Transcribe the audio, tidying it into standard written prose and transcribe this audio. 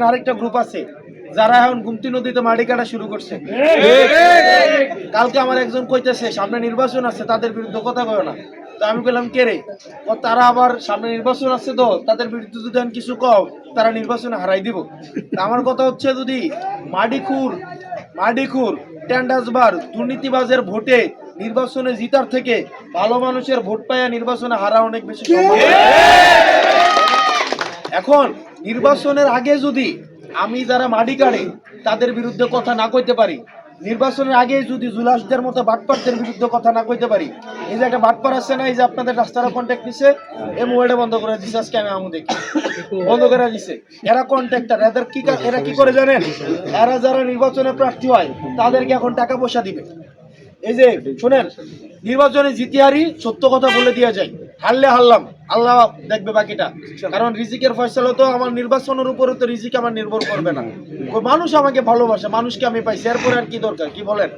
আরেকটা গ্রুপ আছে যারা এখন গুমতি নদীতে মাটি কাটা শুরু করছে। কালকে আমার একজন কইতেছে সামনে নির্বাচন আছে, তাদের বিরুদ্ধে কথা কয় না। তো আমি বললাম কে রে? তারা আবার সামনে নির্বাচন আছে, তো তাদের বিরুদ্ধে যদি আমি কিছু কও তারা নির্বাচনে হারাই দিব। আমার কথা হচ্ছে, যদি মাডিখুর টেন্ডাসবার দুর্নীতিবাজের ভোটে নির্বাচনে জিতার থেকে ভালো মানুষের ভোট পাইয়া নির্বাচনে হারা অনেক বেশি সম্ভব। এখন নির্বাচনের আগে যদি আমি যারা মাটি কাটে তাদের বিরুদ্ধে কথা না কইতে পারি, নির্বাচনের আগে যদি জুলাসদের মতো বাটপারদের বিরুদ্ধে কথা না কইতে পারি, এই যে একটা বাটপার আছে না, এই যে আপনাদের রাস্তারা কন্ট্যাক্ট দিচ্ছে, এই মোবাইলটা বন্ধ করে দিচ্ছে, আজকে আমি দেখি বন্ধ করে দিচ্ছে। এরা কন্ট্রাক্টর, এরা কি করে জানেন? এরা যারা নির্বাচনে প্রার্থী হয় তাদেরকে এখন টাকা পয়সা দিবে। এই যে শোনেন, নির্বাচনে জিতে হারি সত্য কথা বলে দিয়ে যায়, হারলে হারলাম, আল্লাহ দেখবে বাকিটা। কারণ রিজিকের ফয়সালা তো আমার নির্বাচনের উপরে, তো রিজিক আমার নির্ভর করবে না। মানুষ আমাকে ভালোবাসে, মানুষকে আমি পাইছি, এরপরে আর কি দরকার, কি বলেন?